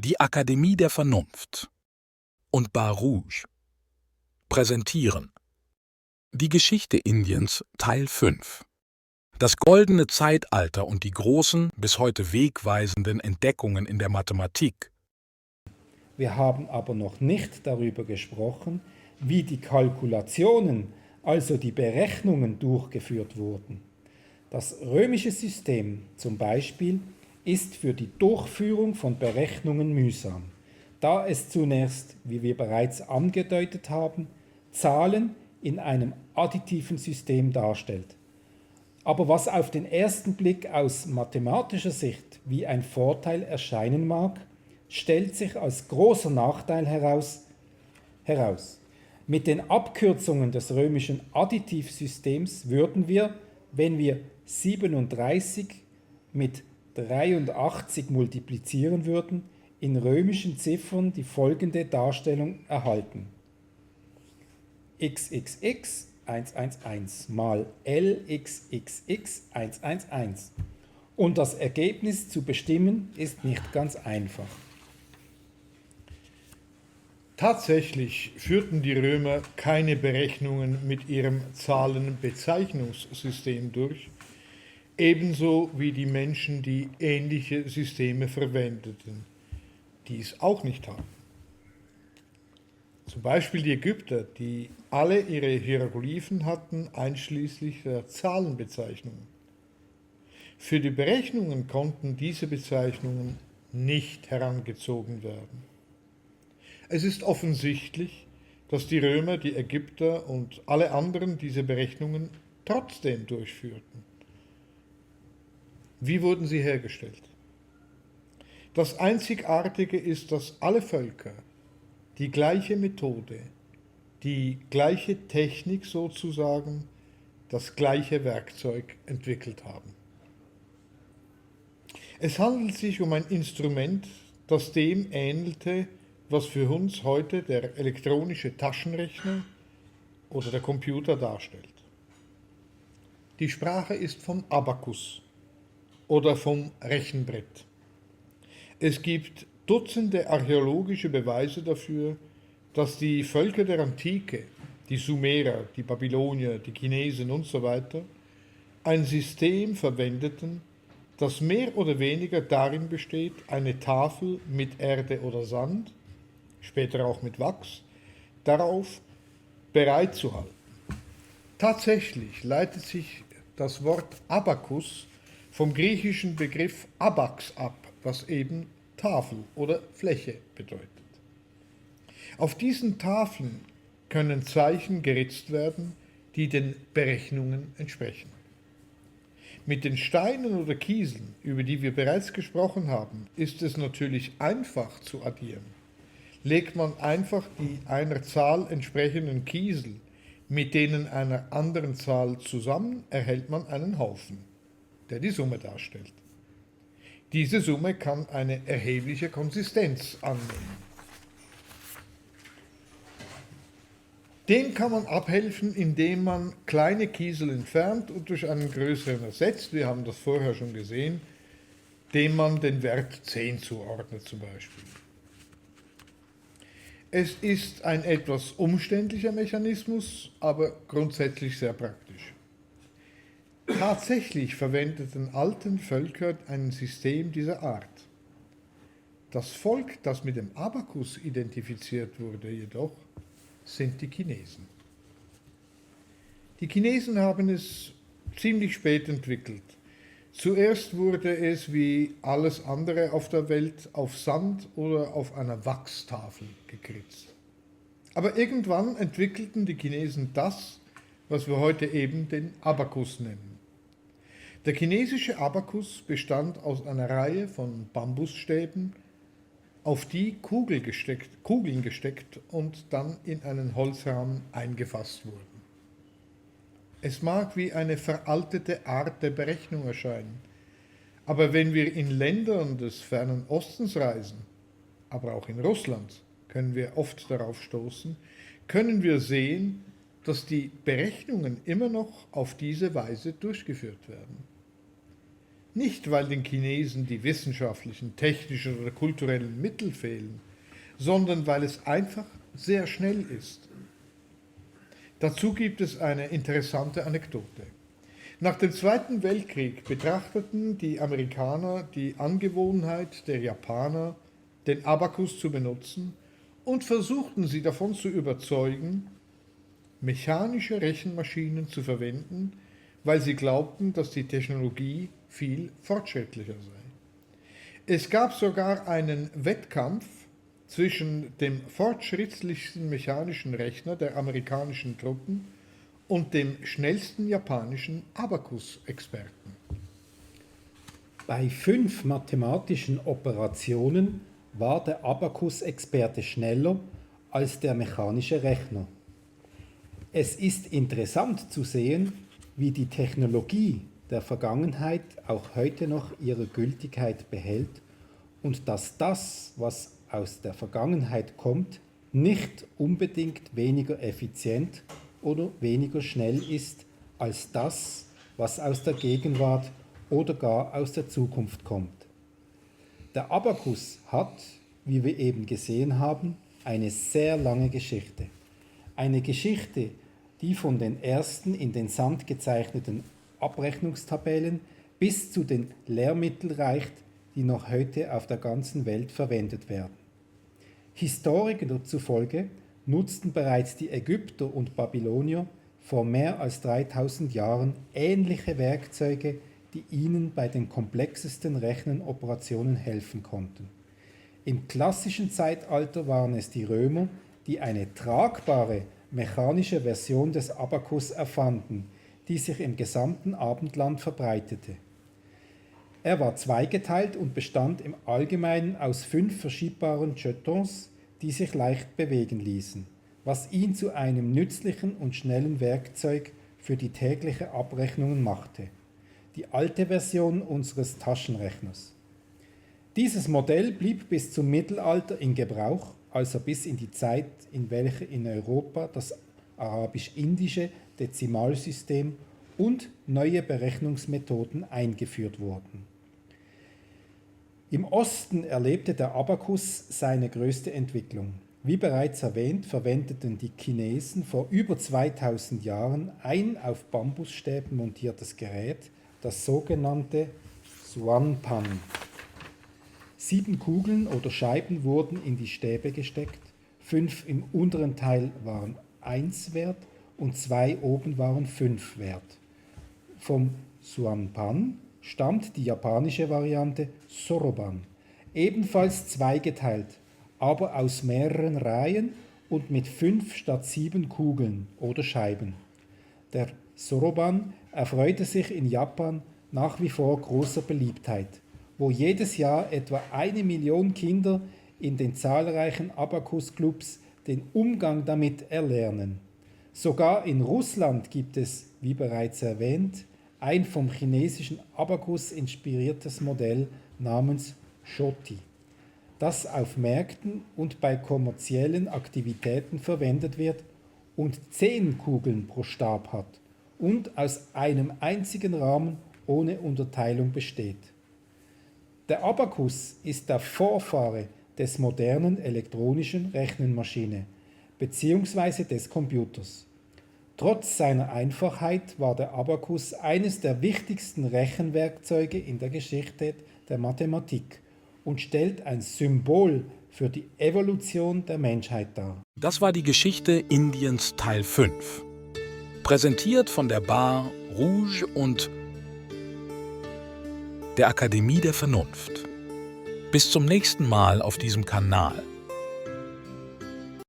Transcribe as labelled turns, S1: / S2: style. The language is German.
S1: Die Akademie der Vernunft und Baruch präsentieren die Geschichte Indiens Teil 5. Das goldene Zeitalter und die großen, bis heute wegweisenden Entdeckungen in der Mathematik.
S2: Wir haben aber noch nicht darüber gesprochen, wie die Kalkulationen, also die Berechnungen, durchgeführt wurden. Das römische System zum Beispiel ist für die Durchführung von Berechnungen mühsam, da es zunächst, wie wir bereits angedeutet haben, Zahlen in einem additiven System darstellt. Aber was auf den ersten Blick aus mathematischer Sicht wie ein Vorteil erscheinen mag, stellt sich als großer Nachteil heraus. Mit den Abkürzungen des römischen Additivsystems würden wir, wenn wir 37 mit 83 multiplizieren würden, in römischen Ziffern die folgende Darstellung erhalten: xxx 111 mal lxxx 111. Und das Ergebnis zu bestimmen ist nicht ganz einfach.
S3: Tatsächlich führten die Römer keine Berechnungen mit ihrem Zahlenbezeichnungssystem durch, ebenso wie die Menschen, die ähnliche Systeme verwendeten, die es auch nicht haben. Zum Beispiel die Ägypter, die alle ihre Hieroglyphen hatten, einschließlich der Zahlenbezeichnungen. Für die Berechnungen konnten diese Bezeichnungen nicht herangezogen werden. Es ist offensichtlich, dass die Römer, die Ägypter und alle anderen diese Berechnungen trotzdem durchführten. Wie wurden sie hergestellt? Das Einzigartige ist, dass alle Völker die gleiche Methode, die gleiche Technik sozusagen, das gleiche Werkzeug entwickelt haben. Es handelt sich um ein Instrument, das dem ähnelte, was für uns heute der elektronische Taschenrechner oder der Computer darstellt. Die Sprache ist vom Abakus oder vom Rechenbrett. Es gibt Dutzende archäologische Beweise dafür, dass die Völker der Antike, die Sumerer, die Babylonier, die Chinesen usw., ein System verwendeten, das mehr oder weniger darin besteht, eine Tafel mit Erde oder Sand, später auch mit Wachs, darauf bereitzuhalten. Tatsächlich leitet sich das Wort Abakus vom griechischen Begriff Abax ab, was eben Tafel oder Fläche bedeutet. Auf diesen Tafeln können Zeichen geritzt werden, die den Berechnungen entsprechen. Mit den Steinen oder Kieseln, über die wir bereits gesprochen haben, ist es natürlich einfach zu addieren. Legt man einfach die einer Zahl entsprechenden Kiesel mit denen einer anderen Zahl zusammen, erhält man einen Haufen, der die Summe darstellt. Diese Summe kann eine erhebliche Konsistenz annehmen. Dem kann man abhelfen, indem man kleine Kiesel entfernt und durch einen größeren ersetzt. Wir haben das vorher schon gesehen, dem man den Wert 10 zuordnet zum Beispiel. Es ist ein etwas umständlicher Mechanismus, aber grundsätzlich sehr praktisch. Tatsächlich verwendeten alten Völker ein System dieser Art. Das Volk, das mit dem Abakus identifiziert wurde jedoch, sind die Chinesen. Die Chinesen haben es ziemlich spät entwickelt. Zuerst wurde es wie alles andere auf der Welt auf Sand oder auf einer Wachstafel gekritzt. Aber irgendwann entwickelten die Chinesen das, was wir heute eben den Abakus nennen. Der chinesische Abakus bestand aus einer Reihe von Bambusstäben, auf die Kugeln gesteckt und dann in einen Holzrahmen eingefasst wurden. Es mag wie eine veraltete Art der Berechnung erscheinen, aber wenn wir in Ländern des fernen Ostens reisen, aber auch in Russland können wir oft darauf stoßen, können wir sehen, dass die Berechnungen immer noch auf diese Weise durchgeführt werden. Nicht, weil den Chinesen die wissenschaftlichen, technischen oder kulturellen Mittel fehlen, sondern weil es einfach sehr schnell ist. Dazu gibt es eine interessante Anekdote. Nach dem Zweiten Weltkrieg betrachteten die Amerikaner die Angewohnheit der Japaner, den Abakus zu benutzen, und versuchten sie davon zu überzeugen, mechanische Rechenmaschinen zu verwenden, weil sie glaubten, dass die Technologie viel fortschrittlicher sei. Es gab sogar einen Wettkampf zwischen dem fortschrittlichsten mechanischen Rechner der amerikanischen Truppen und dem schnellsten japanischen Abakus-Experten.
S2: Bei 5 mathematischen Operationen war der Abakus-Experte schneller als der mechanische Rechner. Es ist interessant zu sehen, wie die Technologie der Vergangenheit auch heute noch ihre Gültigkeit behält und dass das, was aus der Vergangenheit kommt, nicht unbedingt weniger effizient oder weniger schnell ist als das, was aus der Gegenwart oder gar aus der Zukunft kommt. Der Abakus hat, wie wir eben gesehen haben, eine sehr lange Geschichte. Eine Geschichte, die von den ersten in den Sand gezeichneten Abrechnungstabellen bis zu den Lehrmitteln reicht, die noch heute auf der ganzen Welt verwendet werden. Historikern zufolge nutzten bereits die Ägypter und Babylonier vor mehr als 3000 Jahren ähnliche Werkzeuge, die ihnen bei den komplexesten Rechenoperationen helfen konnten. Im klassischen Zeitalter waren es die Römer, die eine tragbare mechanische Version des Abakus erfanden, die sich im gesamten Abendland verbreitete. Er war zweigeteilt und bestand im Allgemeinen aus 5 verschiebbaren Jetons, die sich leicht bewegen ließen, was ihn zu einem nützlichen und schnellen Werkzeug für die tägliche Abrechnungen machte. Die alte Version unseres Taschenrechners. Dieses Modell blieb bis zum Mittelalter in Gebrauch, also bis in die Zeit, in welcher in Europa das arabisch-indische Dezimalsystem und neue Berechnungsmethoden eingeführt wurden. Im Osten erlebte der Abakus seine größte Entwicklung. Wie bereits erwähnt, verwendeten die Chinesen vor über 2000 Jahren ein auf Bambusstäben montiertes Gerät, das sogenannte Xuanpan. 7 Kugeln oder Scheiben wurden in die Stäbe gesteckt, 5 im unteren Teil waren 1 wert und 2 oben waren 5 wert. Vom Xuanpan stammt die japanische Variante Soroban, ebenfalls zweigeteilt, aber aus mehreren Reihen und mit 5 statt 7 Kugeln oder Scheiben. Der Soroban erfreute sich in Japan nach wie vor großer Beliebtheit, wo jedes Jahr etwa 1 Million Kinder in den zahlreichen Abakus-Clubs den Umgang damit erlernen. Sogar in Russland gibt es, wie bereits erwähnt, ein vom chinesischen Abakus inspiriertes Modell namens Shoti, das auf Märkten und bei kommerziellen Aktivitäten verwendet wird und 10 Kugeln pro Stab hat und aus einem einzigen Rahmen ohne Unterteilung besteht. Der Abakus ist der Vorfahre des modernen elektronischen Rechenmaschine bzw. des Computers. Trotz seiner Einfachheit war der Abakus eines der wichtigsten Rechenwerkzeuge in der Geschichte der Mathematik und stellt ein Symbol für die Evolution der Menschheit dar.
S1: Das war die Geschichte Indiens Teil 5. Präsentiert von der Bar Rouge und der Akademie der Vernunft. Bis zum nächsten Mal auf diesem Kanal.